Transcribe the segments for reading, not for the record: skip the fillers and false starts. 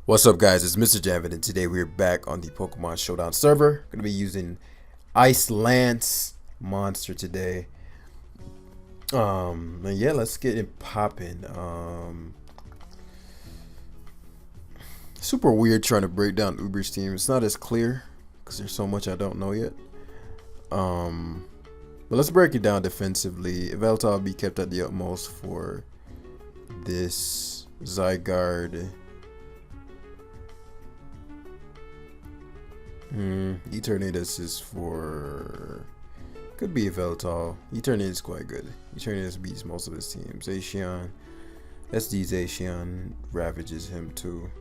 What's up, guys? It's Mr. Javid, and today we're back on the Pokemon Showdown server. Gonna be using Ice Lance monster today. And yeah, let's get it popping. Super weird trying to break down Uber's team. It's not as clear because there's so much I don't know yet. But let's break it down defensively. Yveltal will be kept at the utmost for this Zygarde. Eternatus is for... could be Yveltal. Eternatus is quite good. Eternatus beats most of his teams. Zacian. SD's Zacian ravages him too.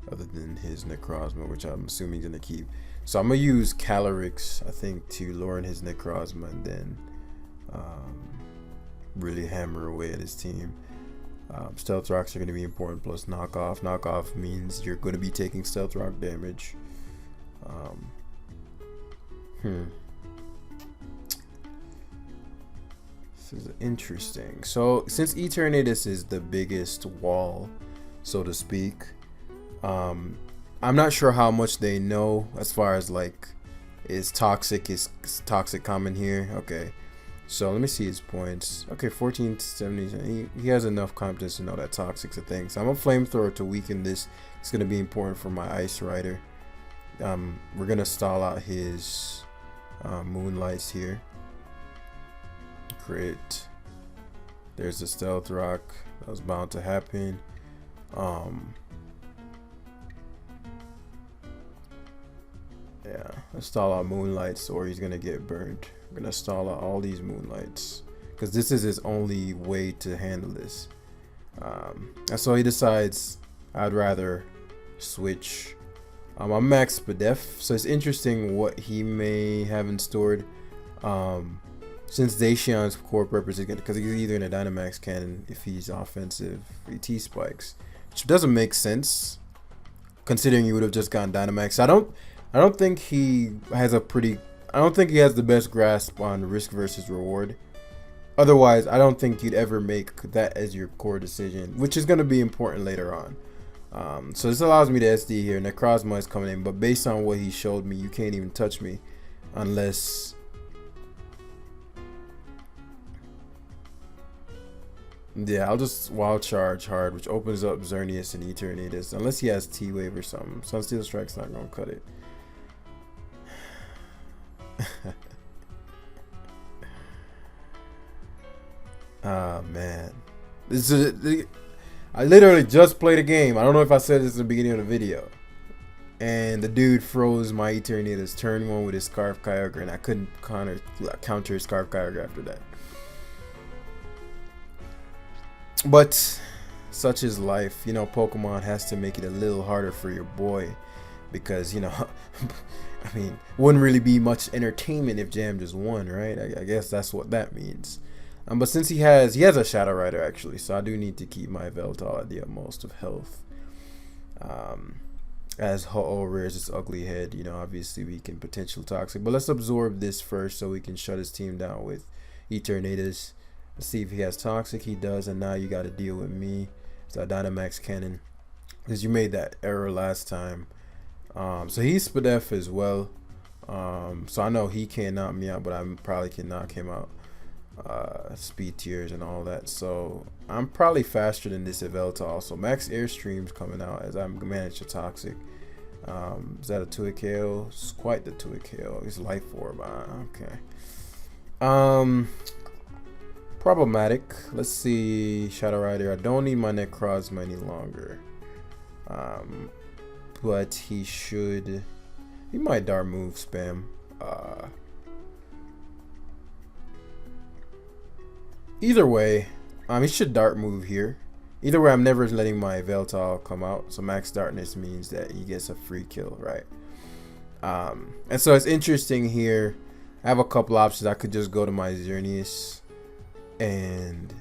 Other than his Necrozma, which I'm assuming he's going to keep. So I'm going to use CALYREX, I think, to lure in his Necrozma and then really hammer away at his team. Stealth Rocks are going to be important, plus knockoff. Knockoff means you're going to be taking Stealth Rock damage. This is interesting. So since Eternatus is the biggest wall, so to speak, I'm not sure how much they know as far as like is toxic common here. Okay, so let me see his points. Okay, 1470. He has enough competence to know that toxic's a thing. So I'm a flamethrower to weaken this. It's going to be important for my Ice Rider. We're gonna stall out his Moonlights here. Crit. There's a Stealth Rock that was bound to happen. Yeah, let's stall out Moonlights or he's gonna get burned. We're gonna stall out all these Moonlights because this is his only way to handle this. And so he decides I'd rather switch. I'm max Spadef, so it's interesting what he may have in stored. Since Zacian's core purpose is because he's either in a Dynamax cannon if he's offensive, ET spikes, which doesn't make sense considering you would have just gotten Dynamax. I don't think he has the best grasp on risk versus reward. Otherwise, I don't think you'd ever make that as your core decision, which is going to be important later on. So this allows me to SD here. Necrozma is coming in, but based on what he showed me, you can't even touch me unless... yeah, I'll just Wild Charge hard, which opens up Xerneas and Eternatus, unless he has T-Wave or something. Sunsteel Strike's not gonna cut it. Ah, man. I literally just played a game. I don't know if I said this in the beginning of the video. And the dude froze my Eternatus turn 1 with his Scarf Kyogre, and I couldn't counter his Scarf Kyogre after that. But such is life. You know, Pokemon has to make it a little harder for your boy. Because, you know, I mean, wouldn't really be much entertainment if Jam just won, right? I guess that's what that means. But since he has a Shadow Rider actually, so I do need to keep my Yveltal at the utmost of health. As Ho-Oh rears its ugly head, you know, obviously we can potential toxic, but let's absorb this first so we can shut his team down with Eternatus. Let's see if he has toxic. He does, and now you got to deal with me. It's a Dynamax cannon because you made that error last time. So he's Spadef as well. So I know he can't knock me out, but I probably can knock him out. Speed tiers and all that, so I'm probably faster than this Yveltal. So max Airstream's coming out as I manage a toxic. Is that a 2-hit KO? It's quite the 2-hit KO. It's Life Orb. Okay. Problematic. Let's see. Shadow Rider. I don't need my Necrozma any longer. But he might Dart move spam. Either way, he should Dart move here. Either way, I'm never letting my Yveltal come out. So max Darkness means that he gets a free kill, right? And so it's interesting here. I have a couple options. I could just go to my Xerneas and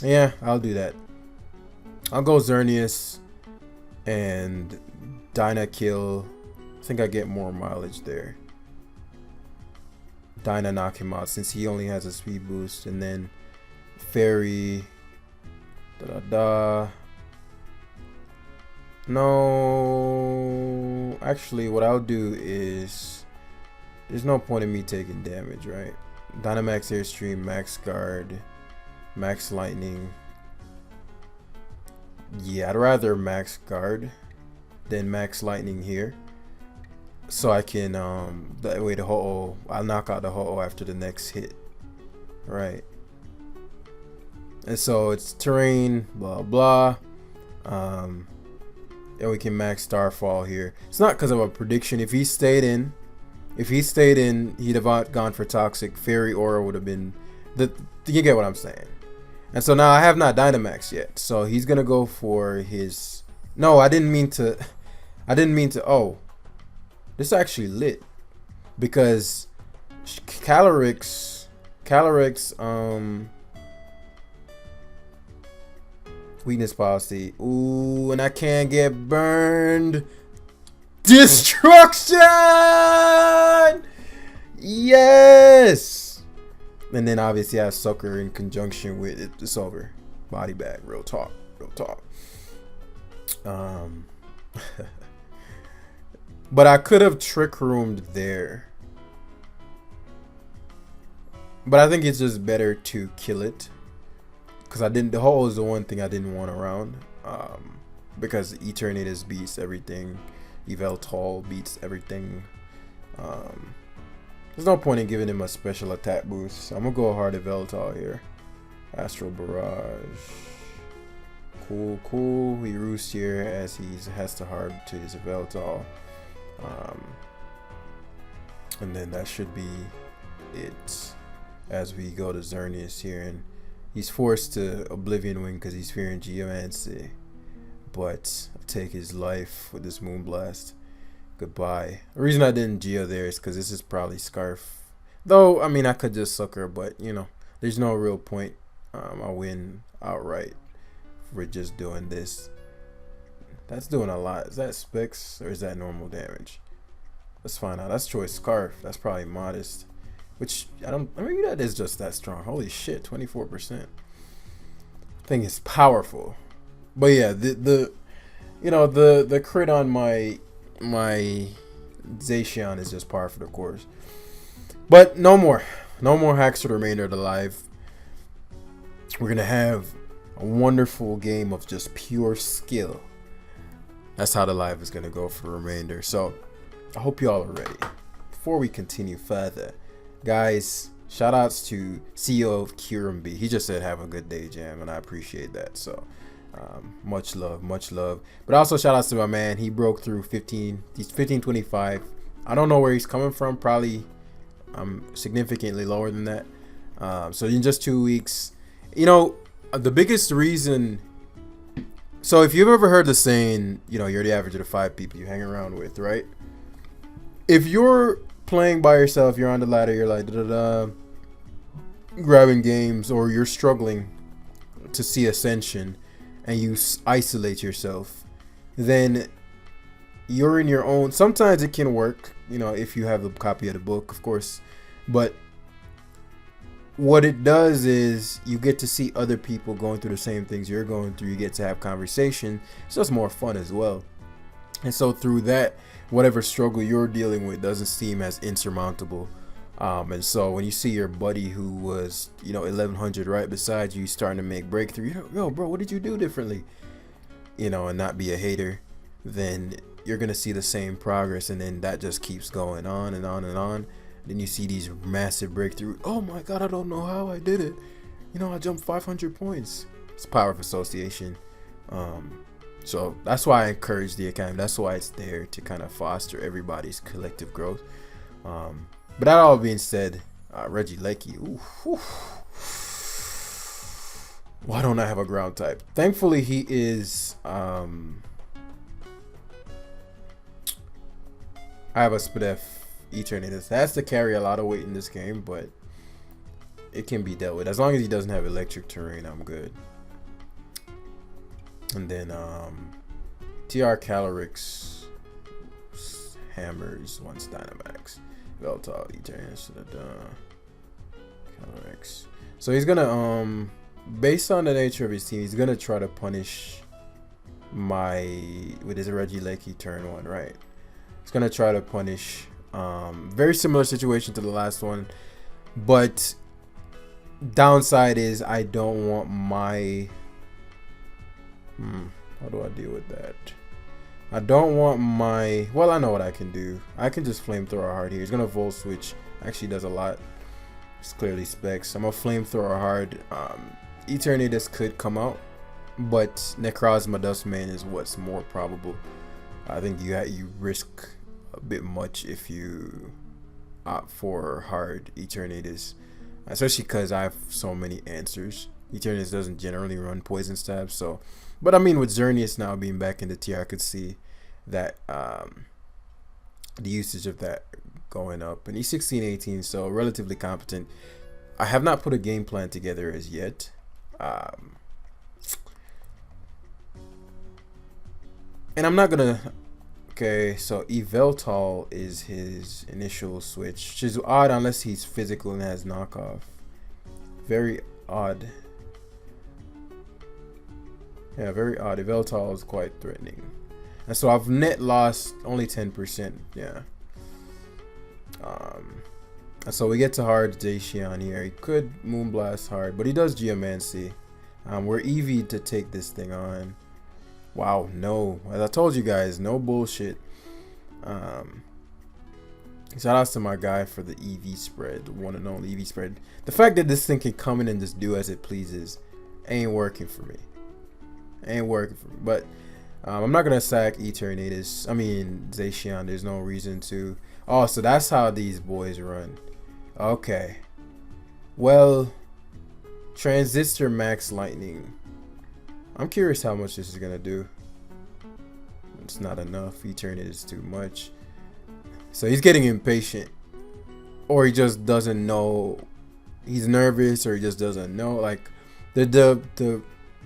yeah, I'll do that. I'll go Xerneas and Dyna kill. I think I get more mileage there. Dyna knock him out since he only has a speed boost, and then Fairy. No, actually, what I'll do is there's no point in me taking damage, right? Dynamax Airstream, Max Guard, Max Lightning. Yeah, I'd rather Max Guard than Max Lightning here. So I can, that way the Ho-Oh, I'll knock out the Ho-Oh after the next hit. Right. And so it's terrain, blah, blah. And we can max Starfall here. It's not because of a prediction. If he stayed in, he'd have gone for Toxic. Fairy Aura would have been, you get what I'm saying. And so now I have not Dynamax yet. So he's going to go for his, no, I didn't mean to, oh. This is actually lit because CALYREX, weakness policy. Ooh, and I can't get burned. Destruction! Yes! And then obviously I have Sucker in conjunction with it. It's over. Body bag. Real talk. But I could have Trick Roomed there. But I think it's just better to kill it. Because the hole is the one thing I didn't want around. Because Eternatus beats everything. Yveltal beats everything. There's no point in giving him a special attack boost. So I'm going to go hard Yveltal here. Astral Barrage. Cool. He roosts here as he has to hard to his Yveltal. And then that should be it as we go to Xerneas here, and he's forced to Oblivion Wing because he's fearing Geomancy, but I'll take his life with this Moonblast. Goodbye. The reason I didn't Geo there is because this is probably Scarf, though. I mean, I could just Sucker, but you know, there's no real point. I'll win outright for just doing this. That's doing a lot. Is that Specs or is that normal damage? Let's find out. That's Choice Scarf. That's probably modest. Which I mean that is just that strong. Holy shit, 24%. Thing is powerful. But yeah, the crit on my Zacian is just par for the course. But no more hacks for the remainder of the live. We're gonna have a wonderful game of just pure skill. That's how the live is going to go for the remainder. So I hope you all are ready. Before we continue further, guys, shout outs to CEO of Kirimbi. He just said have a good day, Jam, and I appreciate that. So much love. But also shout outs to my man. He broke through 15. He's 1525. I don't know where he's coming from. Probably significantly lower than that. So in just 2 weeks, the biggest reason. So if you've ever heard the saying, you're the average of the 5 people you hang around with, right? If you're playing by yourself, you're on the ladder, you're like grabbing games, or you're struggling to see ascension, and you isolate yourself, then you're in your own. Sometimes it can work, if you have a copy of the book, of course, but what it does is you get to see other people going through the same things you're going through. You get to have conversation. So it's more fun as well. And so through that, whatever struggle you're dealing with doesn't seem as insurmountable. And so when you see your buddy who was, 1100 right beside you starting to make breakthrough, yo, bro, what did you do differently? And not be a hater, then you're going to see the same progress. And then that just keeps going on and on and on. Then you see these massive breakthroughs. Oh my God, I don't know how I did it. I jumped 500 points. It's power of association. So that's why I encourage the academy. That's why it's there to kind of foster everybody's collective growth. But that all being said, Reggie Lakey. Why don't I have a ground type? Thankfully, he is. I have a Spadef Eternatus. That's to carry a lot of weight in this game, but it can be dealt with. As long as he doesn't have electric terrain, I'm good. And then TR CALYREX hammers once Dynamax. Veltal, Eternatus, CALYREX. So he's gonna based on the nature of his team, he's gonna try to punish my with his Regieleki turn 1, right? He's gonna try to punish very similar situation to the last one, but downside is I don't want my how do I deal with that? I don't want my, well, I know what I can do. I can just flamethrower hard here. He's gonna volt switch. Actually does a lot. It's clearly specs. I'm a flamethrower hard. Eternatus could come out, but Necrozma Dustman is what's more probable. I think you risk a bit much if you opt for hard Eternatus, especially because I have so many answers. Eternatus doesn't generally run poison stabs, so. But I mean, with Xerneas now being back in the tier, I could see that the usage of that going up. And he's 16-18, so relatively competent. I have not put a game plan together as yet. And I'm not gonna. Okay, so Yveltal is his initial switch, which is odd unless he's physical and has knockoff. Very odd. Yeah, very odd. Yveltal is quite threatening. And so I've net lost only 10%. Yeah. And so we get to hard Dacian here. He could Moonblast hard, but he does Geomancy. We're EV to take this thing on. Wow, no. As I told you guys, no bullshit. Shout outs to my guy for the EV spread, the one and only EV spread. The fact that this thing can come in and just do as it pleases ain't working for me. But I'm not gonna sack Eternatus. I mean Zacian. There's no reason to. Oh, so that's how these boys run. Okay. Well, Transistor Max Lightning. I'm curious how much this is gonna do. It's not enough. Eternatus is too much. So he's getting impatient, or he just doesn't know. He's nervous, or he just doesn't know. Like the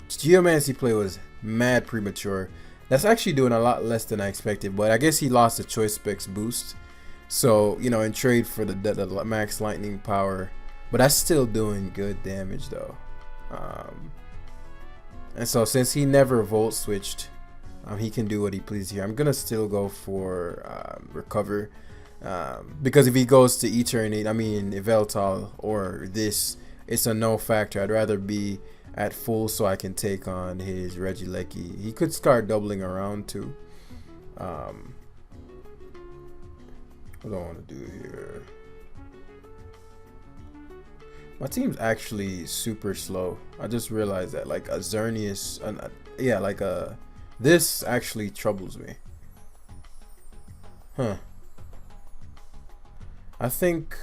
Geomancy play was mad premature. That's actually doing a lot less than I expected, but I guess he lost the choice specs boost. So, you know, in trade for the max lightning power, but that's still doing good damage though. And so since he never volt switched, he can do what he pleases here. I'm gonna still go for recover, because if he goes to Eternate, I mean Yveltal or this, it's a no factor. I'd rather be at full so I can take on his Regieleki. He could start doubling around too. What do I want to do here? My team's actually super slow. I just realized that, like a Xerneas, yeah, like this actually troubles me. Huh. I think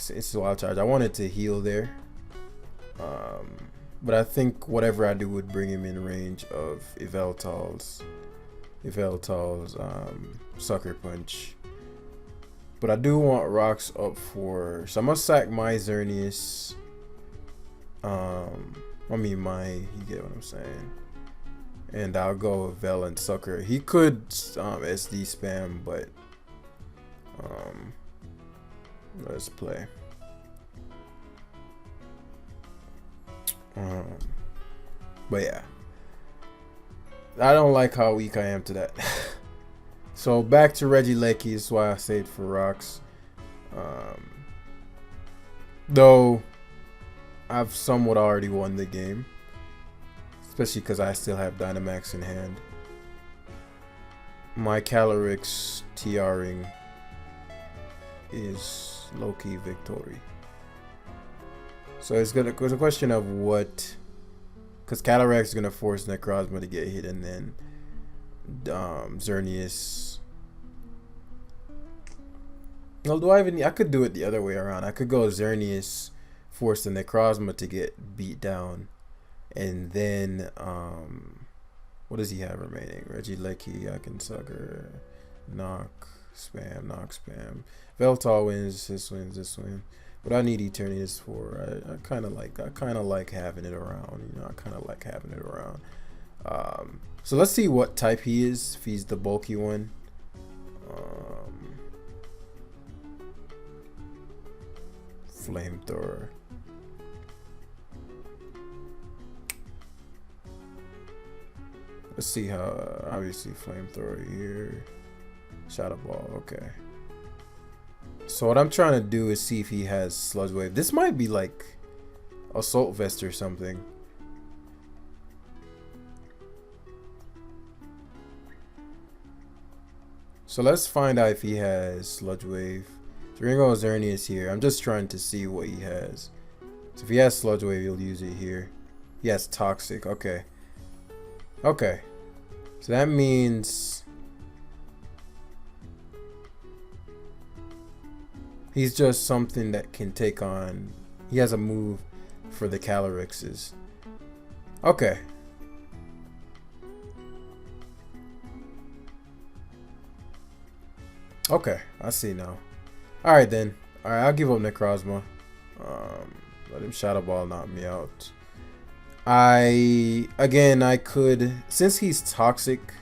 it's a wild charge. I wanted to heal there. But I think whatever I do would bring him in range of Yveltal's Sucker Punch. But I do want rocks up for, so I'm gonna sack my Xerneas. I mean you get what I'm saying. And I'll go with Vel and Sucker. He could SD spam, but let's play. But yeah, I don't like how weak I am to that. So back to Regieleki, is why I saved for rocks. Though I've somewhat already won the game, especially because I still have Dynamax in hand. My CALYREX TRing is low-key victory. So it's a question of what, because CALYREX is gonna force Necrozma to get hit, and then Xerneas. Well, do I even? I could do it the other way around. I could go Xerneas, force the Necrozma to get beat down, and then what does he have remaining? Regieleki, I can Sucker, knock spam. Veltal wins, this wins. But I need Eternatus for. I kind of like having it around. You know, I kind of like having it around. So let's see what type he is. If he's the bulky one. Flamethrower. Let's see how, obviously Flamethrower here. Shadow Ball, okay. So what I'm trying to do is see if he has Sludge Wave. This might be like Assault Vest or something. So let's find out if he has Sludge Wave. Ringo Xerneas here. I'm just trying to see what he has. So if he has Sludge Wave, he'll use it here. He has Toxic. Okay. Okay. So that means he's just something that can take on. He has a move for the CALYREXs. Okay. Okay, I see now. Alright then. Alright, I'll give up Necrozma. Let him Shadow Ball knock me out. I could, since he's toxic,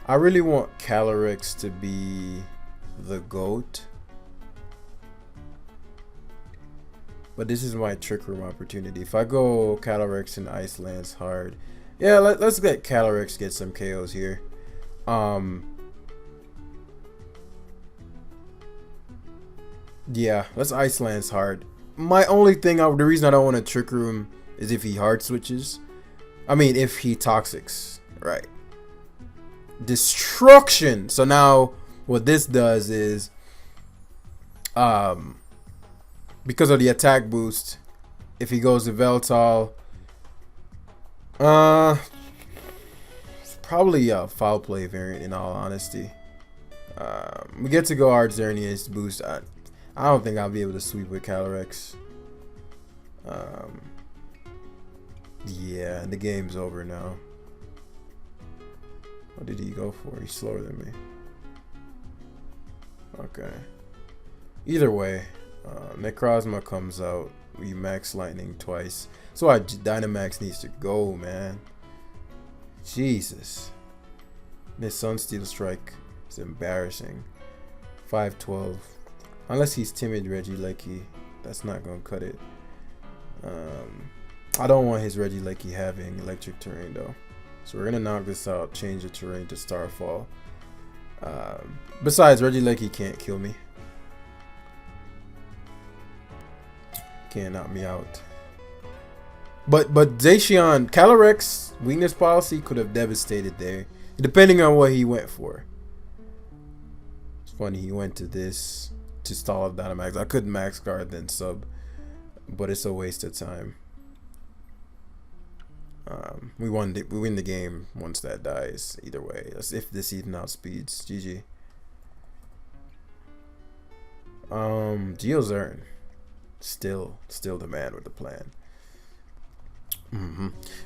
I really want CALYREX to be the GOAT. But this is my Trick Room opportunity. If I go CALYREX and Ice Lance hard, yeah, let's get CALYREX get some KOs here. Yeah, let's Ice Lance hard. My only thing, the reason I don't want to Trick Room is if he hard switches. I mean, if he Toxics, right? Destruction. So now what this does is, because of the attack boost, if he goes to Veltal, probably a Foul Play variant in all honesty. We get to go Art Xerneas boost. I don't think I'll be able to sweep with CALYREX. Yeah, the game's over now. What did he go for? He's slower than me. Okay. Either way, Necrozma comes out. We max lightning twice. So our Dynamax needs to go, man. Jesus. This Sunsteel Strike is embarrassing. 512. Unless he's timid Regieleki, that's not gonna cut it. I don't want his Regieleki having electric terrain though. So we're gonna knock this out, change the terrain to Starfall. Besides, Regieleki can't kill me. Can't knock me out. But Zacian, CALYREX weakness policy could have devastated there, depending on what he went for. It's funny, he went to this to stall Dynamax. I could max guard then sub, but it's a waste of time. We win the game once that dies. Either way, that's if this even outspeeds. GG. Geozern, still the man with the plan.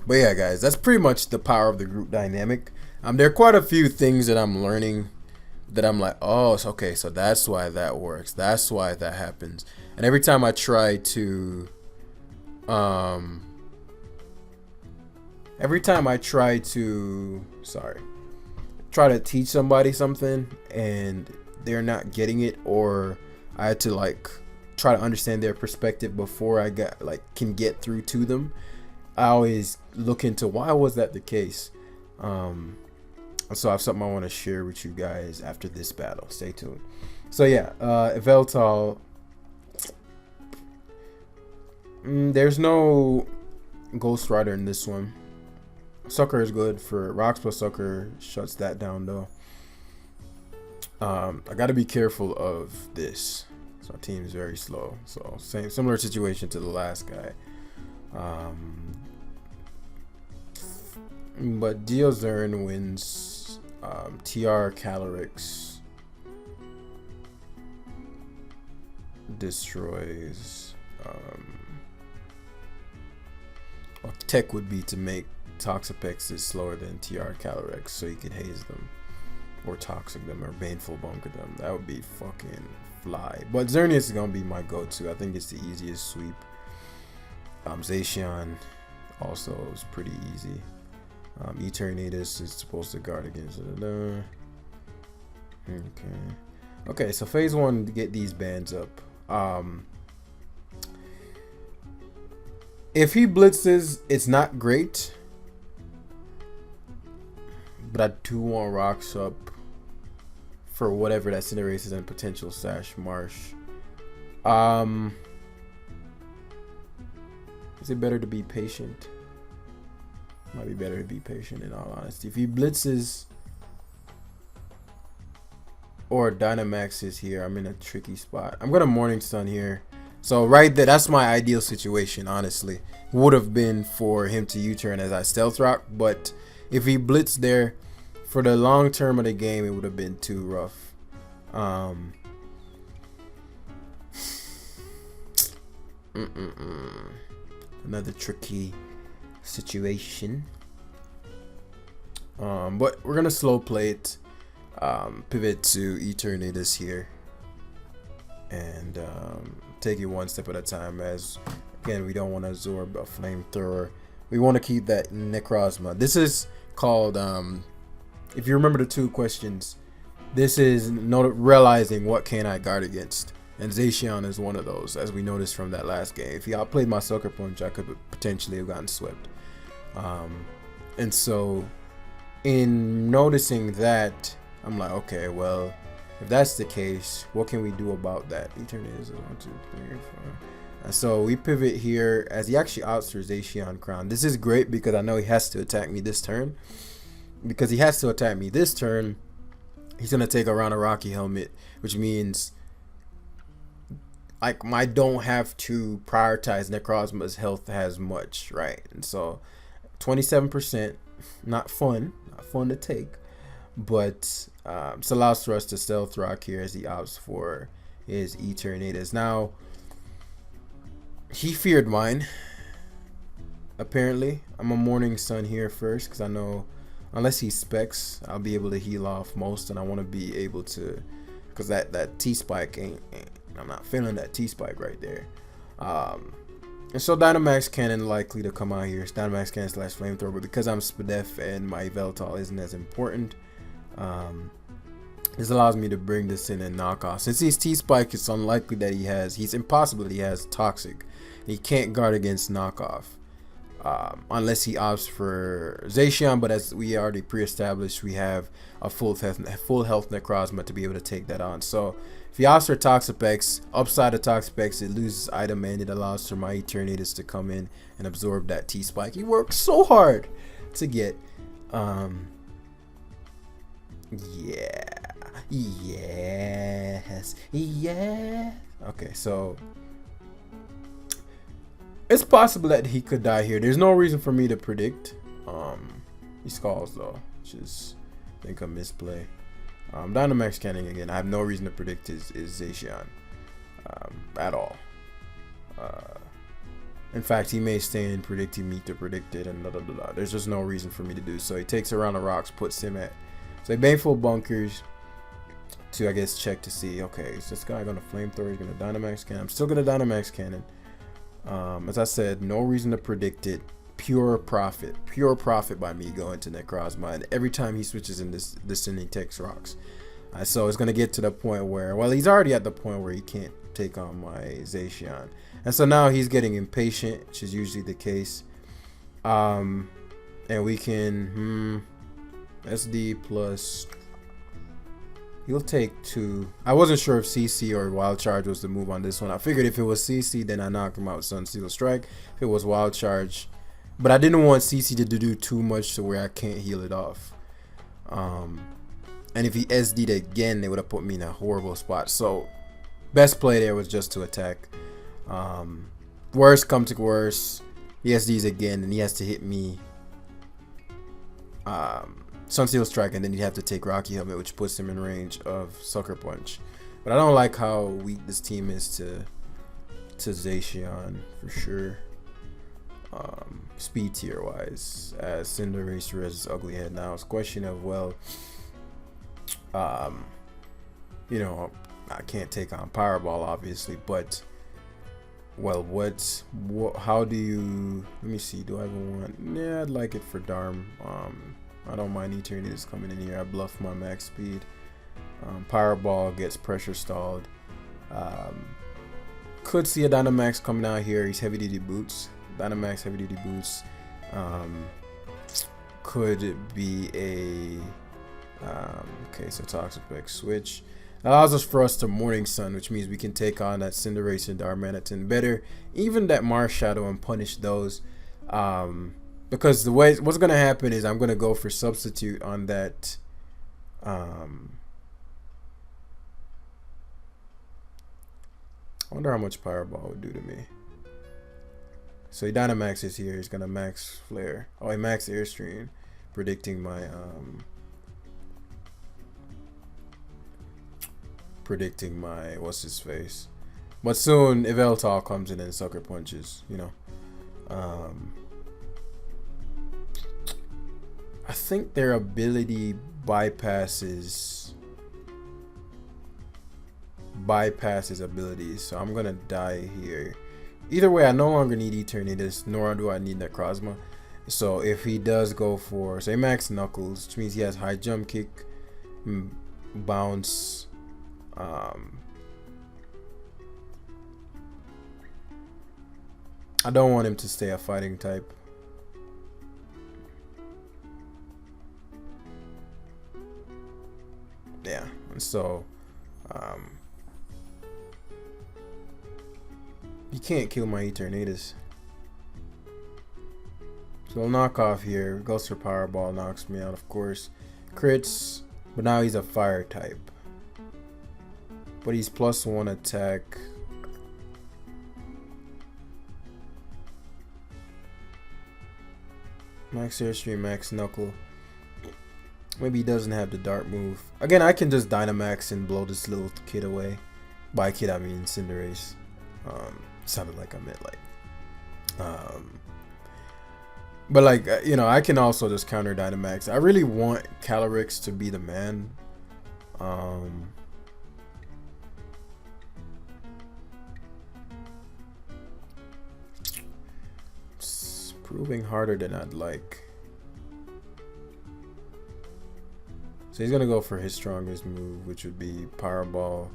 But yeah, guys, that's pretty much the power of the group dynamic. There are quite a few things that I'm learning that I'm like, oh, okay, so that's why that works. That's why that happens. And every time I try to, try to teach somebody something and they're not getting it, or I had to like try to understand their perspective before I can get through to them, I always look into why was that the case. So I have something I want to share with you guys after this battle. Stay tuned. So yeah, Veltal. There's no Ghost Rider in this one. Sucker is good for rocks, plus Sucker shuts that down though. I got to be careful of this. So our team is very slow. So similar situation to the last guy. But Geozern wins. TR CALYREX destroys. Tech would be to make Toxapex is slower than TR CALYREX, so you can haze them or toxic them or baneful bunker them. That would be fucking fly. But Xerneas is gonna be my go-to. I think it's the easiest sweep. Zacian also is pretty easy. Eternatus is supposed to guard against it. Okay, so phase 1 to get these bands up. If he blitzes, it's not great, but I do want rocks up for whatever that Cinderaces and potential Sash Marsh. Is it better to be patient? Might be better to be patient, in all honesty. If he blitzes or Dynamax is here, I'm in a tricky spot. I'm gonna Morning Sun here. So right there, that's my ideal situation, honestly. Would have been for him to U-turn as I Stealth Rock, but if he blitzed there, for the long term of the game, it would have been too rough. Another tricky situation. But we're gonna slow play it. Pivot to Eternatus here, and take it one step at a time. As again, we don't want to absorb a flamethrower. We want to keep that Necrozma. This is called, if you remember the 2 questions, this is realizing what can I guard against, and Zacian is one of those, as we noticed from that last game. If he outplayed my Sucker Punch, I could potentially have gotten swept. And so in noticing that, I'm like, okay, well, if that's the case, what can we do about that? Eternatus is 1, 2, 3, 4. And so we pivot here as he actually outs for Zacian Crown. This is great because I know he has to attack me this turn. Because he has to attack me this turn, he's gonna take around a Rocky Helmet, which means like I don't have to prioritize Necrozma's health as much, right? And so 27%, not fun to take, but this allows for us to Stealth Rock here as he opts for his Eternatus. Now, he feared mine, apparently. I'm a Morning Sun here first because I know unless he specs, I'll be able to heal off most, and I want to be able to, because that T-Spike ain't, I'm not feeling that T-Spike right there. And so Dynamax Cannon likely to come out here. It's Dynamax Cannon / Flamethrower, but because I'm Spadef and my Yveltal isn't as important, this allows me to bring this in and knock off. Since he's T-Spike, it's unlikely that he's impossible that he has Toxic. He can't guard against knockoff. Unless he opts for Zacian, but as we already pre-established, we have a full health Necrozma to be able to take that on. So if he opts for Toxapex, upside of Toxapex, it loses item and it allows for my Eternatus to come in and absorb that T-Spike. He worked so hard to get. Yeah. Okay, so it's possible that he could die here. There's no reason for me to predict. He scalds though, which is, I think, a misplay. Dynamax Cannon again. I have no reason to predict is Zacian at all. In fact, he may stay in predicting me to predict it, and there's just no reason for me to do so. He takes around the rocks, puts him at Baneful Bunkers to, I guess, check to see, okay, is this guy gonna Flamethrower? He's gonna Dynamax Cannon. I'm still gonna Dynamax Cannon. As I said, no reason to predict it. Pure profit by me going to Necrozma, and every time he switches in this he takes rocks. So it's gonna get to the point where, well, he's already at the point where he can't take on my Zacian, and so now he's getting impatient, which is usually the case. And we can SD plus. He'll take 2. I wasn't sure if CC or Wild Charge was the move on this one. I figured if it was CC, then I knock him out with Sunseal Strike. If it was Wild Charge, but I didn't want CC to do too much to where I can't heal it off. And if he SD'd again, they would have put me in a horrible spot. So best play there was just to attack. Worst come to worst, he SDs again, and he has to hit me. Sunseal Strike, and then you have to take Rocky Helmet, which puts him in range of Sucker Punch. But I don't like how weak this team is to Zacian for sure. Speed tier wise, as Cinderace has ugly head now. It's a question of, well, you know, I can't take on Powerball obviously, but well, how do you, let me see, do I even want, yeah, I'd like it for Darm. I don't mind Eternatus coming in here. I bluff my max speed. Power Ball gets pressure stalled. Could see a Dynamax coming out here. He's heavy duty boots. Dynamax heavy duty boots. Could be a okay, so Toxapex switch allows us for us to Morning Sun, which means we can take on that Cinderace and Darmanitan better, even that Marshadow, and punish those. Because the way what's gonna happen is I'm gonna go for substitute on that. I wonder how much Powerball would do to me. So he Dynamaxes here. He's gonna max Flare. Oh, he max Airstream, predicting my what's his face. But soon Yveltal comes in and sucker punches. You know. I think their ability bypasses abilities, so I'm gonna die here. Either way, I no longer need Eternatus, nor do I need Necrozma. So if he does go for, say, max Knuckles, which means he has high jump kick, bounce, I don't want him to stay a fighting type. Yeah, and so you can't kill my Eternatus. So I'll knock off here. Goes for Powerball, knocks me out, of course. Crits, but now he's a fire type. But he's +1 attack. Max Airstream, max Knuckle. Maybe he doesn't have the Dart move. Again, I can just Dynamax and blow this little kid away. By kid, I mean Cinderace. Sounded like I meant like. But like, you know, I can also just counter Dynamax. I really want CALYREX to be the man. It's proving harder than I'd like. So he's gonna go for his strongest move, which would be Powerball.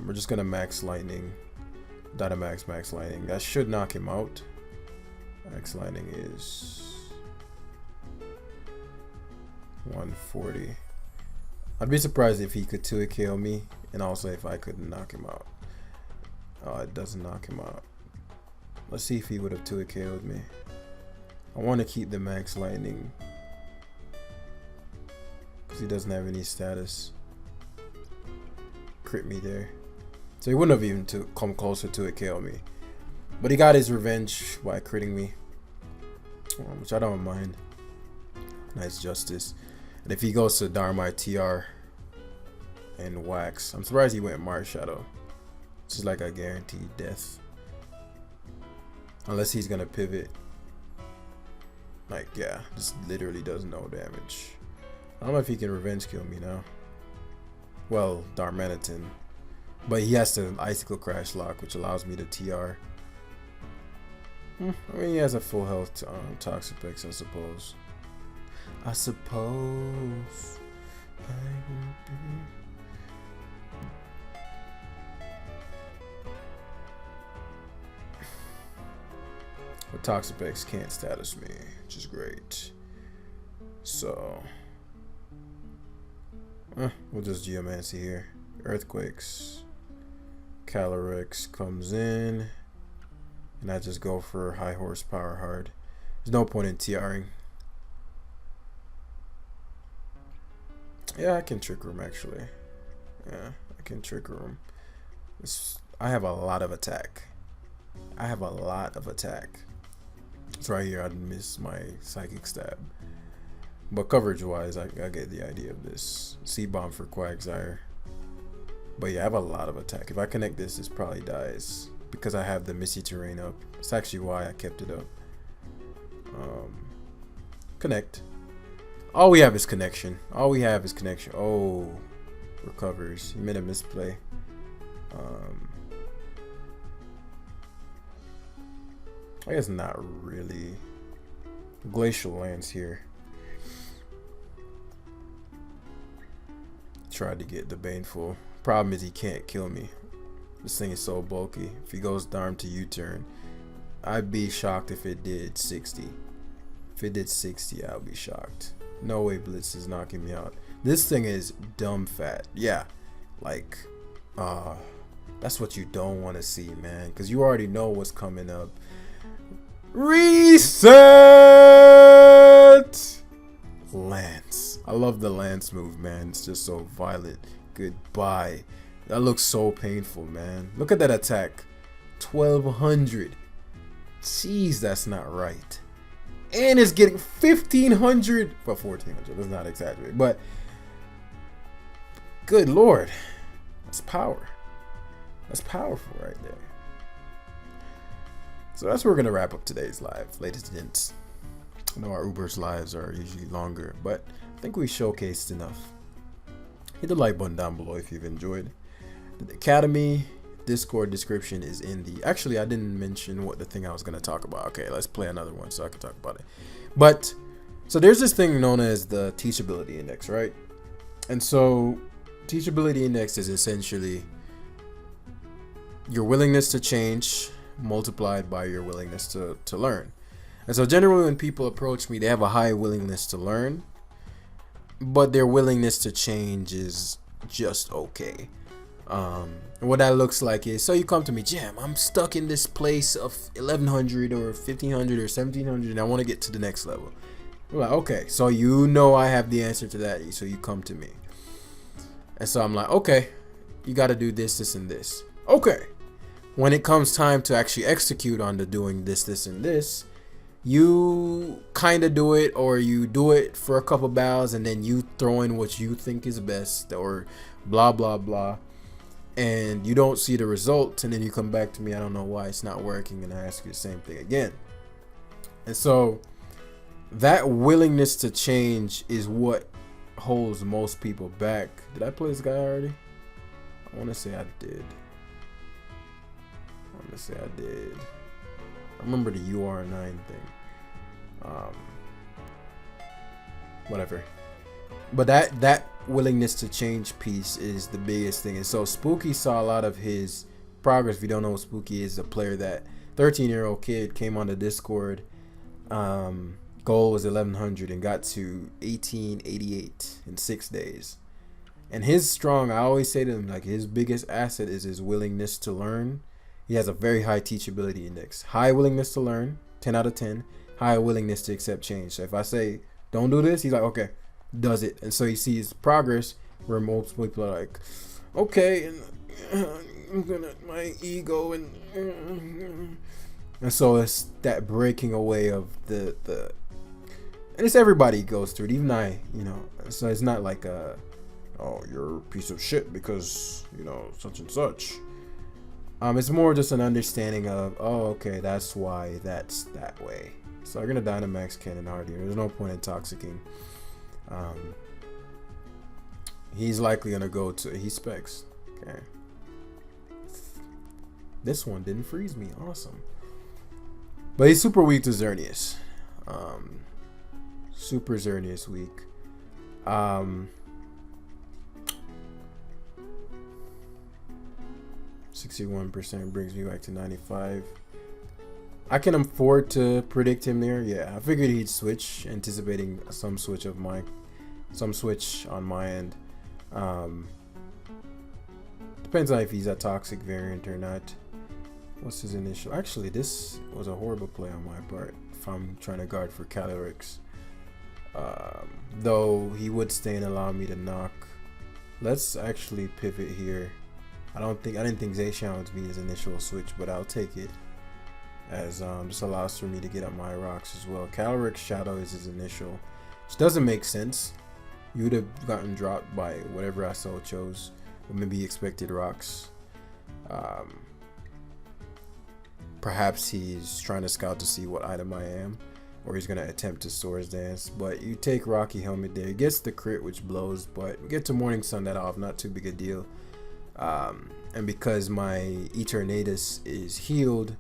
We're just gonna max Lightning. Dynamax max Lightning. That should knock him out. Max Lightning is 140. I'd be surprised if he could 2-hit KO me, and also if I couldn't knock him out. Oh, it doesn't knock him out. Let's see if he would have 2-hit KO'd me. I want to keep the max Lightning because he doesn't have any status. Crit me there. So he wouldn't have even come closer to it KO me. But he got his revenge by critting me, which I don't mind. Nice justice. And if he goes to Darmite TR and Wax, I'm surprised he went Marshadow. This is like a guaranteed death. Unless he's gonna pivot. Like, yeah, this literally does no damage. I don't know if he can revenge kill me now. Well, Darmanitan. But he has to Icicle Crash Lock, which allows me to TR. I mean, he has a full health Toxapex, I suppose. But Toxapex can't status me, which is great. So, we'll just Geomancy here. Earthquakes. CALYREX comes in. And I just go for high horsepower hard. There's no point in TRing. Yeah, I can Trick Room actually. Yeah, I can Trick Room. I have a lot of attack. It's right here. I'd miss my Psychic Stab. But coverage wise, I get the idea of this. C-Bomb for Quagsire. But yeah, I have a lot of attack. If I connect this, this probably dies. Because I have the Misty Terrain up. It's actually why I kept it up. Connect. All we have is connection. Oh, recovers. He made a misplay. I guess not really. Glacial lands here. tried to get the Baneful. Problem is he can't kill me. This thing is so bulky. If he goes down to U-turn, I'd be shocked if it did 60. If it did 60, I'll be shocked. No way Blitz is knocking me out. This thing is dumb fat. Yeah, like, that's what you don't want to see, man, because you already know what's coming up. Reset! Lance. I love the Lance move, man. It's just so violent. Goodbye. That looks so painful, man. Look at that attack. 1200. Jeez, that's not right. And it's getting 1500. But 1400. Let's not exaggerate. But good lord. That's power. That's powerful right there. So that's where we're going to wrap up today's live, ladies and gents. I know our Uber's lives are usually longer, but I think we showcased enough. Hit the like button down below if you've enjoyed. The Academy Discord description is in the... Actually, I didn't mention what the thing I was going to talk about. Okay, let's play another one so I can talk about it. But, so there's this thing known as the Teachability Index, right? And so, Teachability Index is essentially your willingness to change multiplied by your willingness to learn. And so generally when people approach me, they have a high willingness to learn, but their willingness to change is just okay. What that looks like is, so you come to me, Jam, I'm stuck in this place of 1100 or 1500 or 1700 and I want to get to the next level. I'm like, okay, so you know I have the answer to that, so you come to me. And so I'm like, okay, you got to do this, this, and this. Okay. When it comes time to actually execute on the doing this, this, and this, you kind of do it, or you do it for a couple battles and then you throw in what you think is best, or blah, blah, blah. And you don't see the results, and then you come back to me, I don't know why it's not working, and I ask you the same thing again. And so that willingness to change is what holds most people back. Did I play this guy already? I want to say I did. I remember the UR9 thing. Whatever. But that willingness to change piece is the biggest thing. And so Spooky saw a lot of his progress. If you don't know what Spooky is, a player that 13-year-old kid came on the Discord. Goal was 1100 and got to 1888 in 6 days. And his strong, I always say to him, like, his biggest asset is his willingness to learn. He has a very high teachability index. High willingness to learn, 10 out of 10. High willingness to accept change. So if I say, don't do this, he's like, okay, does it. And so he sees progress where most people are like, okay, and I'm gonna, my ego, and so it's that breaking away of the and it's everybody goes through it, even I, you know. So it's not like oh, you're a piece of shit because, you know, such and such. It's more just an understanding of, oh, okay, that's why that's that way. So I'm gonna Dynamax Cannon Hardy. There's no point in Toxicking. He's likely gonna go to, he specs. Okay. This one didn't freeze me. Awesome. But he's super weak to Xerneas. Super Xerneas weak. 61% brings me back to 95. I can afford to predict him there. Yeah, I figured he'd switch, anticipating some switch on my end. Depends on if he's a toxic variant or not. What's his initial? Actually, this was a horrible play on my part if I'm trying to guard for CALYREX. Though he would stay and allow me to knock. Let's actually pivot here. I didn't think Zacian would be his initial switch, but I'll take it as just allows for me to get up my rocks as well. CALYREX Shadow is his initial, which doesn't make sense. You would have gotten dropped by whatever I so chose, or maybe expected rocks. Perhaps he's trying to scout to see what item I am, or he's gonna attempt to Swords Dance. But you take Rocky Helmet there. He gets the crit, which blows, but we get to Morning Sun that off, not too big a deal. And because my Eternatus is healed,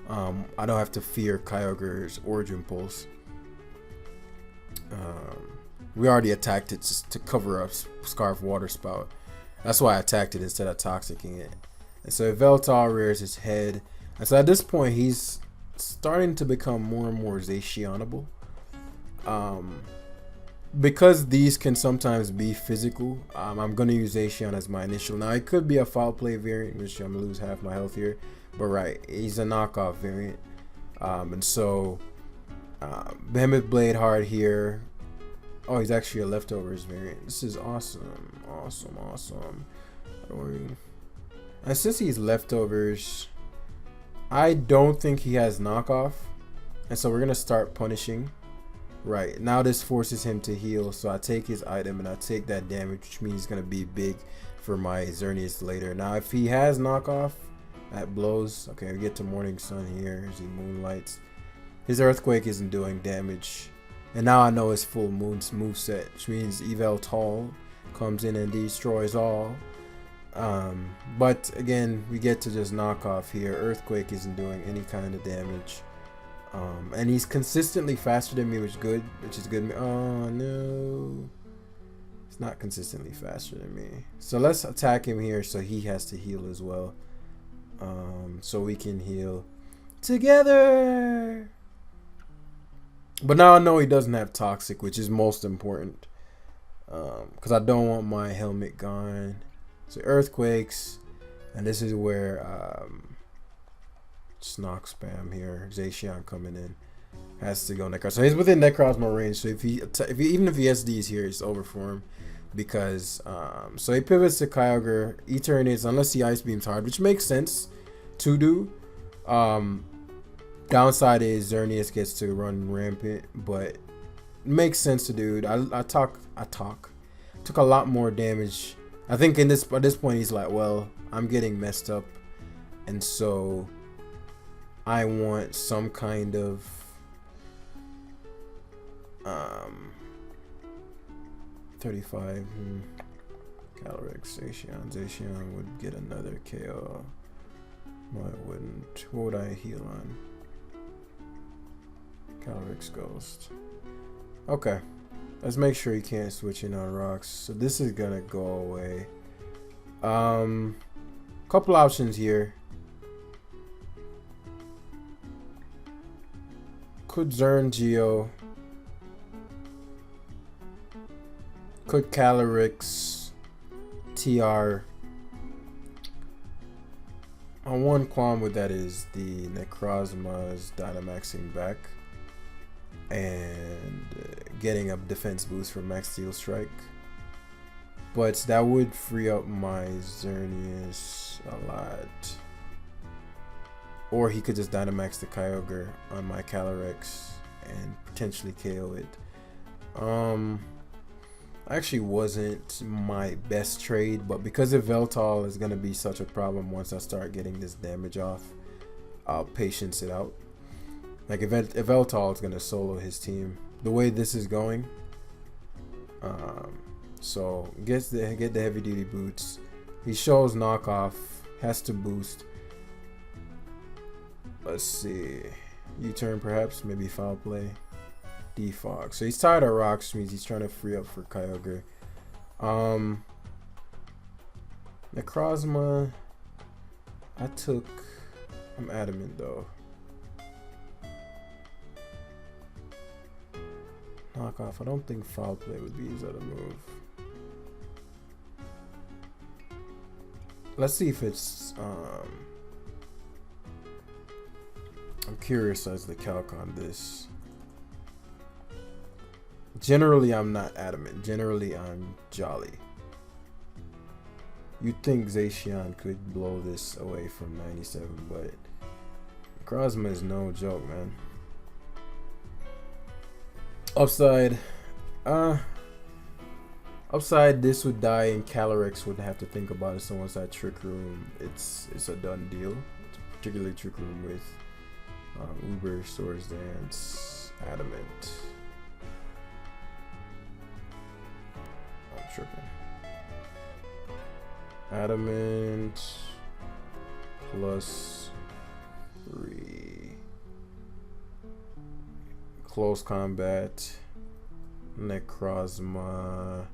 I don't have to fear Kyogre's Origin Pulse. We already attacked it just to cover up Scarf Water Spout. That's why I attacked it instead of toxicking it. And so Veltal rears his head. And so at this point, he's starting to become more and more Zacianable. Because these can sometimes be physical, I'm going to use Zacian as my initial. Now, it could be a foul play variant, which I'm going to lose half my health here. But right, he's a knockoff variant. And so, Behemoth Blade Hard here. Oh, he's actually a leftovers variant. This is awesome. Awesome, awesome. And since he's leftovers, I don't think he has knockoff. And so we're going to start punishing. Right, now this forces him to heal. So I take his item and I take that damage, which means it's going to be big for my Xerneas later. Now, if he has knockoff, that blows. Okay, we get to Morning Sun here as he moonlights. His Earthquake isn't doing damage. And now I know his full moveset, which means Yveltal comes in and destroys all. But again, we get to just knock off here. Earthquake isn't doing any kind of damage. And he's consistently faster than me, which is good. Oh no. He's not consistently faster than me. So let's attack him here so he has to heal as well. So we can heal together. But now I know he doesn't have Toxic, which is most important. Because I don't want my helmet gone. So Earthquakes. And this is where Snock spam here. Zacian coming in. Has to go Necros. So he's within Necrozma range. So if he even if he SDs here, it's over for him. Because so he pivots to Kyogre. Eternates unless he Ice Beams hard, which makes sense to do. Downside is Xerneas gets to run rampant, but it makes sense to do. I took a lot more damage. I think at this point he's like, well, I'm getting messed up, and so I want some kind of 35 CALYREX. Zacian would get another KO. No, it wouldn't. What would I heal on? CALYREX Ghost. Okay. Let's make sure he can't switch in on rocks. So this is gonna go away. Couple options here. Could Zern Geo. Could CALYREX TR. One qualm with that is the Necrozma's Dynamaxing back and getting a defense boost from Max Steel Strike. But that would free up my Xerneas a lot. Or he could just Dynamax the Kyogre on my CALYREX and potentially KO it. Actually wasn't my best trade, but because Yveltal is going to be such a problem once I start getting this damage off, I'll patience it out. Like Yveltal is going to solo his team the way this is going. So get the heavy duty boots. He shows knockoff, has to boost. Let's see, U-turn perhaps, maybe foul play. Defog. So he's tired of rocks, which means he's trying to free up for Kyogre. Necrozma. I'm adamant though. Knockoff. I don't think foul play would be his other move. Let's see if it's I'm curious as the calc on this. Generally, I'm not adamant. Generally, I'm jolly. You'd think Zacian could blow this away from 97, but Necrozma is no joke, man. Upside, this would die and CALYREX would have to think about it. So once that Trick Room, it's a done deal. It's particularly Trick Room with Uber, Swords Dance, Adamant. I'm tripping. Adamant plus 3. Close combat. Necrozma,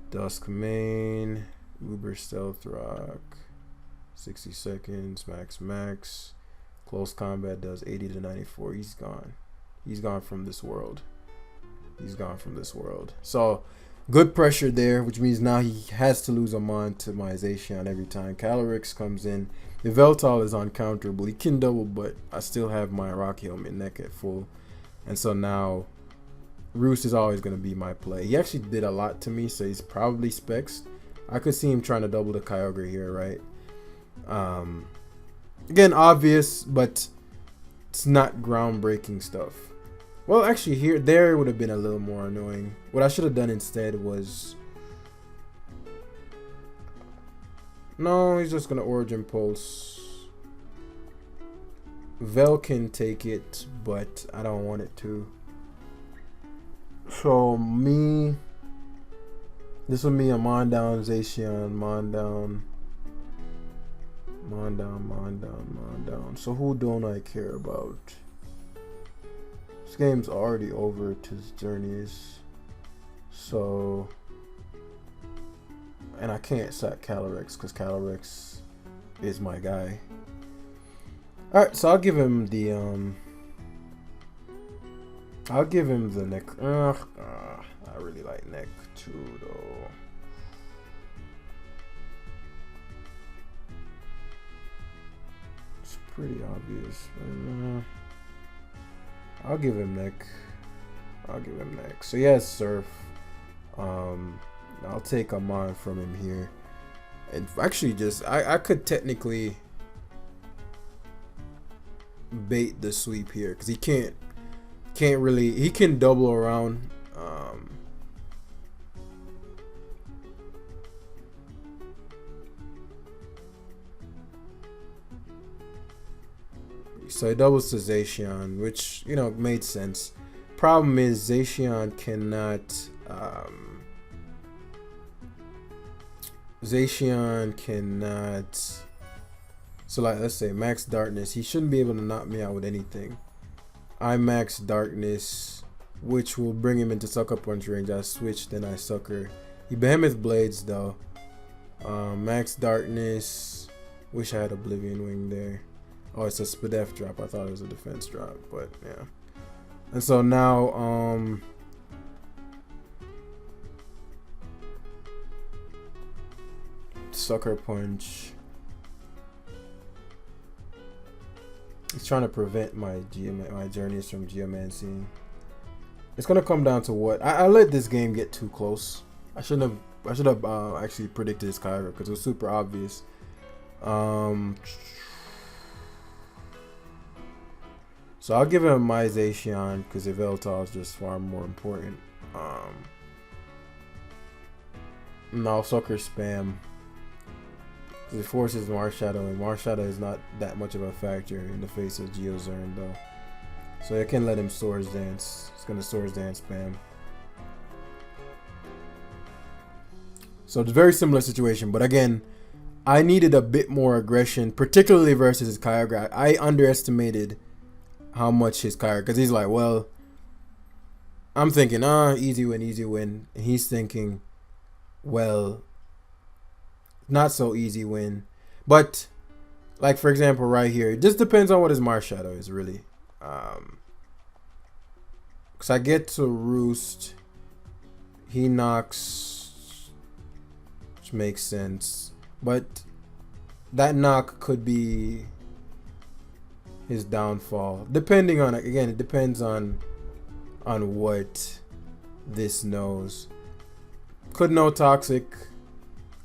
Dusk Mane, Uber Stealth Rock, 60 seconds, max. Close combat does 80 to 94. He's gone. He's gone from this world. He's gone from this world. So, good pressure there, which means now he has to lose a mon to my Zacian every time. CALYREX comes in. The Veltal is uncounterable. He can double, but I still have my Rocky Helmet neck at full. And so now, Roost is always going to be my play. He actually did a lot to me, so he's probably specs. I could see him trying to double the Kyogre here, right? Again, obvious, but it's not groundbreaking stuff. Well, actually, there would have been a little more annoying. What I should have done instead was... No, he's just going to Origin Pulse. Vel can take it, but I don't want it to. So, this will be a Mondown, Zacian, Mondown. So who don't I care about? This game's already over to Xerneas. So, and I can't sack CALYREX because CALYREX is my guy. Alright, so I'll give him the neck. I really like neck too though. It's pretty obvious. I'll give him neck. So he has Surf. I'll take a mon from him here. And actually just I could technically bait the sweep here because he can't really, he can double around. So he doubles to Zacian, which, you know, made sense. Problem is Zacian cannot so like, let's say max darkness, he shouldn't be able to knock me out with anything. I max darkness, which will bring him into sucker punch range. I switch, then I sucker. He behemoth blades though. Max darkness, wish I had Oblivion Wing there. Oh, it's a Spadef drop. I thought it was a defense drop, but yeah. And so now, sucker punch. He's trying to prevent my Xerneas from geomancying. It's gonna come down to what I let this game get too close. I should have actually predicted his Kyogre because it was super obvious. So I'll give him my Zacian because the Veltal is just far more important. And I'll sucker spam. It forces Marshadow, and Marshadow is not that much of a factor in the face of Geozern though. So I can let him Swords Dance. It's gonna Swords Dance spam. So it's a very similar situation, but again, I needed a bit more aggression, particularly versus his Kyogre. I underestimated how much his Kyogre, because he's like, well, I'm thinking, easy win. And he's thinking, well, not so easy win. But like, for example, right here, it just depends on what his Marshadow is really. Because I get to Roost, he knocks, which makes sense, but that knock could be his downfall, depending on, again, it depends on what this knows. Could know Toxic,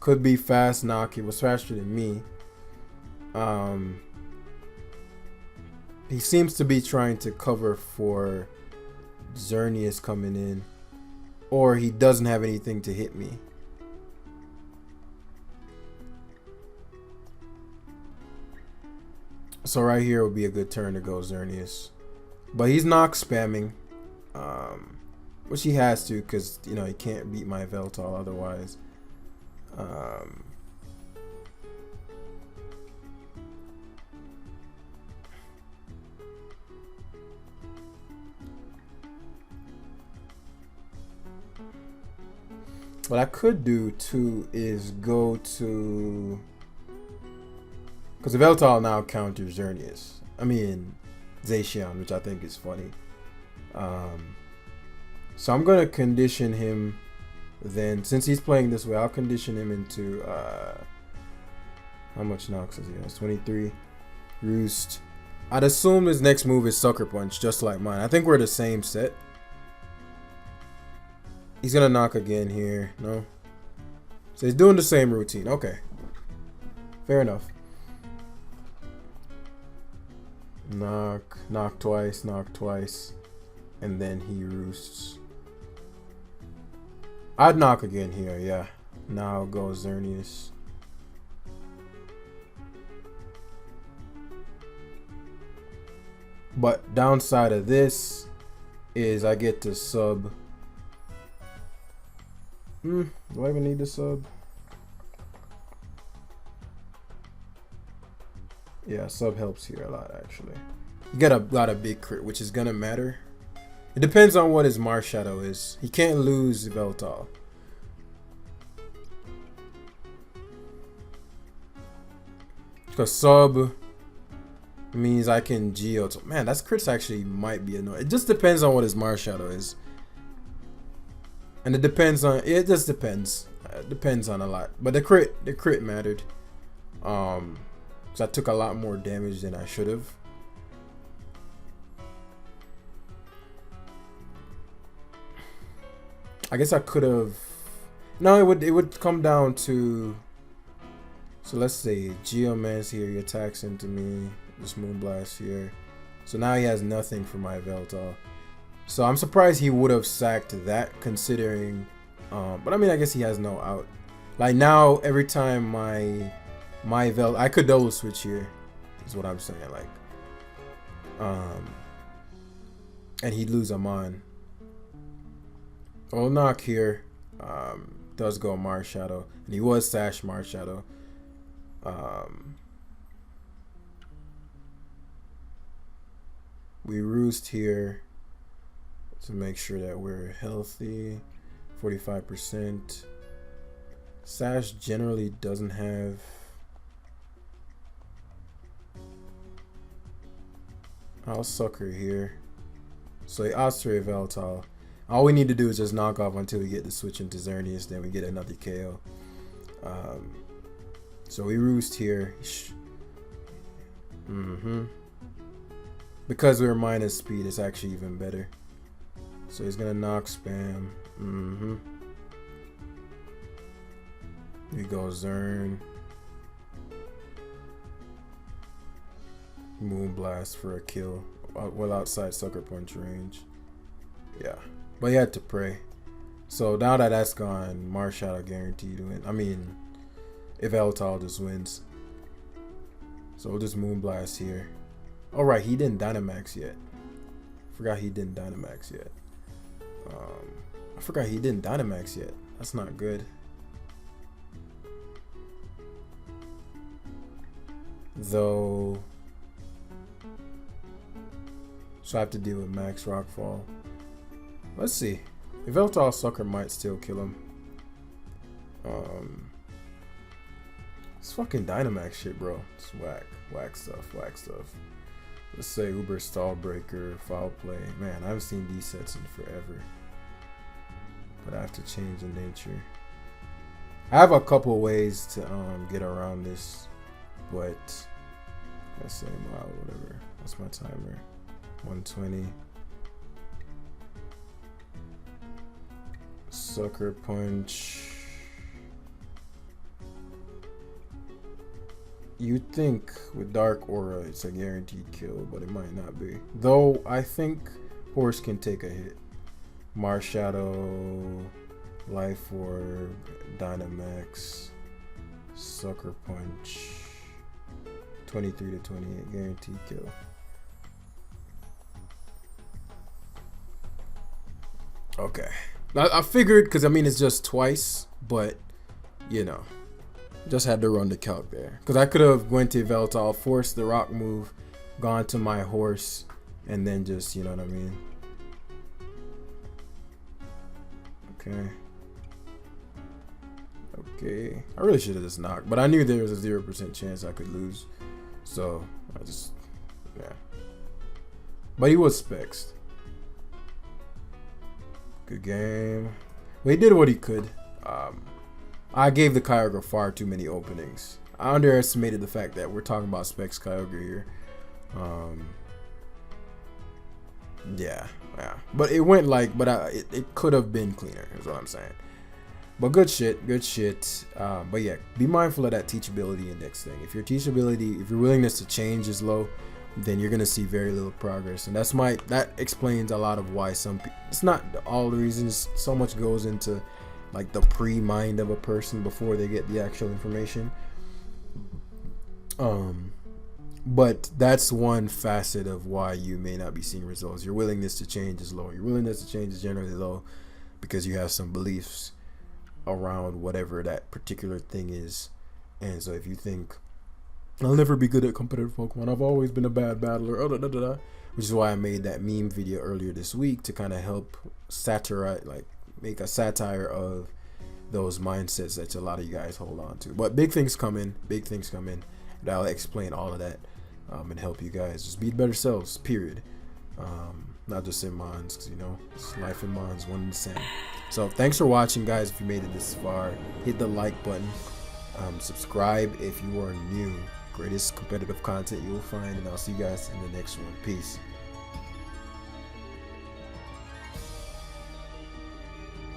could be fast knock. He was faster than me. He seems to be trying to cover for Xerneas coming in, or he doesn't have anything to hit me. So right here would be a good turn to go Xerneas, but he's knock spamming, which he has to, because, you know, he can't beat my Veltal otherwise. What I could do too is go to, because the Veltal now counters Xerneas. I mean, Zacian, which I think is funny. So I'm gonna condition him. Then, since he's playing this way, I'll condition him into how much Nox is he? That's 23. Roost. I'd assume his next move is Sucker Punch, just like mine. I think we're the same set. He's gonna knock again here. No. So he's doing the same routine. Okay. Fair enough. Knock. Knock twice. Knock twice. And then he roosts. I'd knock again here, yeah. Now goes Xerneas. But downside of this is I get to sub. Do I even need to sub? Yeah, sub helps here a lot actually. You get a lot of big crit, which is gonna matter. It depends on what his Marshadow is. He can't lose Veltal. Because sub means I can Geo. Man, that's crits actually might be annoying. It just depends on what his Marshadow is. And it depends on, it just depends. It depends on a lot. But the crit mattered. So I took a lot more damage than I should have. I guess I could have. No, it would come down to. So let's say Geomance here, he attacks into me. This Moonblast here. So now he has nothing for my Veltal. So I'm surprised he would have sacked that, considering. But I mean, I guess he has no out. Like now, every time my Vel, I could double switch here. Is what I'm saying. Like, and he'd lose Amon. I'll knock here. Does go Marshadow, and he was Sash Marshadow. We roost here to make sure that we're healthy. 45%. Sash generally doesn't have. I'll sucker here. So he Osprey Veltal. All we need to do is just knock off until we get the switch into Xerneas, then we get another KO. So we roost here. Because we're minus speed, it's actually even better. So he's gonna knock spam. We go Zern. Moonblast for a kill. Well outside Sucker Punch range. Yeah. But he had to pray. So now that that's gone, Marshadow guaranteed to win. I mean, if Veltal just wins. So we'll just Moonblast here. Alright, he didn't Dynamax yet. Forgot he didn't Dynamax yet. I forgot he didn't Dynamax yet. That's not good. Though. So I have to deal with Max Rockfall. Let's see. If Veltal Sucker might still kill him. It's fucking Dynamax shit, bro. It's whack. Whack stuff. Whack stuff. Let's say Uber Stallbreaker, Foul Play. Man, I haven't seen these sets in forever. But I have to change the nature. I have a couple ways to get around this. But let's say whatever. What's my timer? 120. Sucker Punch. You'd think with Dark Aura it's a guaranteed kill, but it might not be. Though I think Horse can take a hit. Marshadow, Life Orb, Dynamax, Sucker Punch. 23 to 28, guaranteed kill. Okay. I figured, because I mean it's just twice, but you know, just had to run the calc there. Because I could have went to Veltal, forced the rock move, gone to my horse, and then just, you know what I mean. Okay. Okay, I really should have just knocked, but I knew there was a 0% chance I could lose, so I just, yeah. But he was spexed. Good game. Well, he did what he could. I gave the Kyogre far too many openings. I underestimated the fact that we're talking about specs Kyogre here. Yeah. But it went like, it could have been cleaner, is what I'm saying. But good shit. But yeah, be mindful of that teachability index thing. If your teachability, if your willingness to change is low, then you're gonna see very little progress, and that explains a lot of why some people. It's not all the reasons. So much goes into like the pre-mind of a person before they get the actual information. But that's one facet of why you may not be seeing results. Your willingness to change is low. Your willingness to change is generally low because you have some beliefs around whatever that particular thing is. And so if you think, I'll never be good at competitive Pokemon, I've always been a bad battler, which is why I made that meme video earlier this week to kind of help satirize, like make a satire of those mindsets that a lot of you guys hold on to. But big things coming. And I'll explain all of that and help you guys just be better selves, period. Not just in Mons, because, you know, it's life in Mons, one and the same. So thanks for watching, guys. If you made it this far, hit the like button. Subscribe if you are new. Greatest competitive content you will find, and I'll see you guys in the next one. Peace.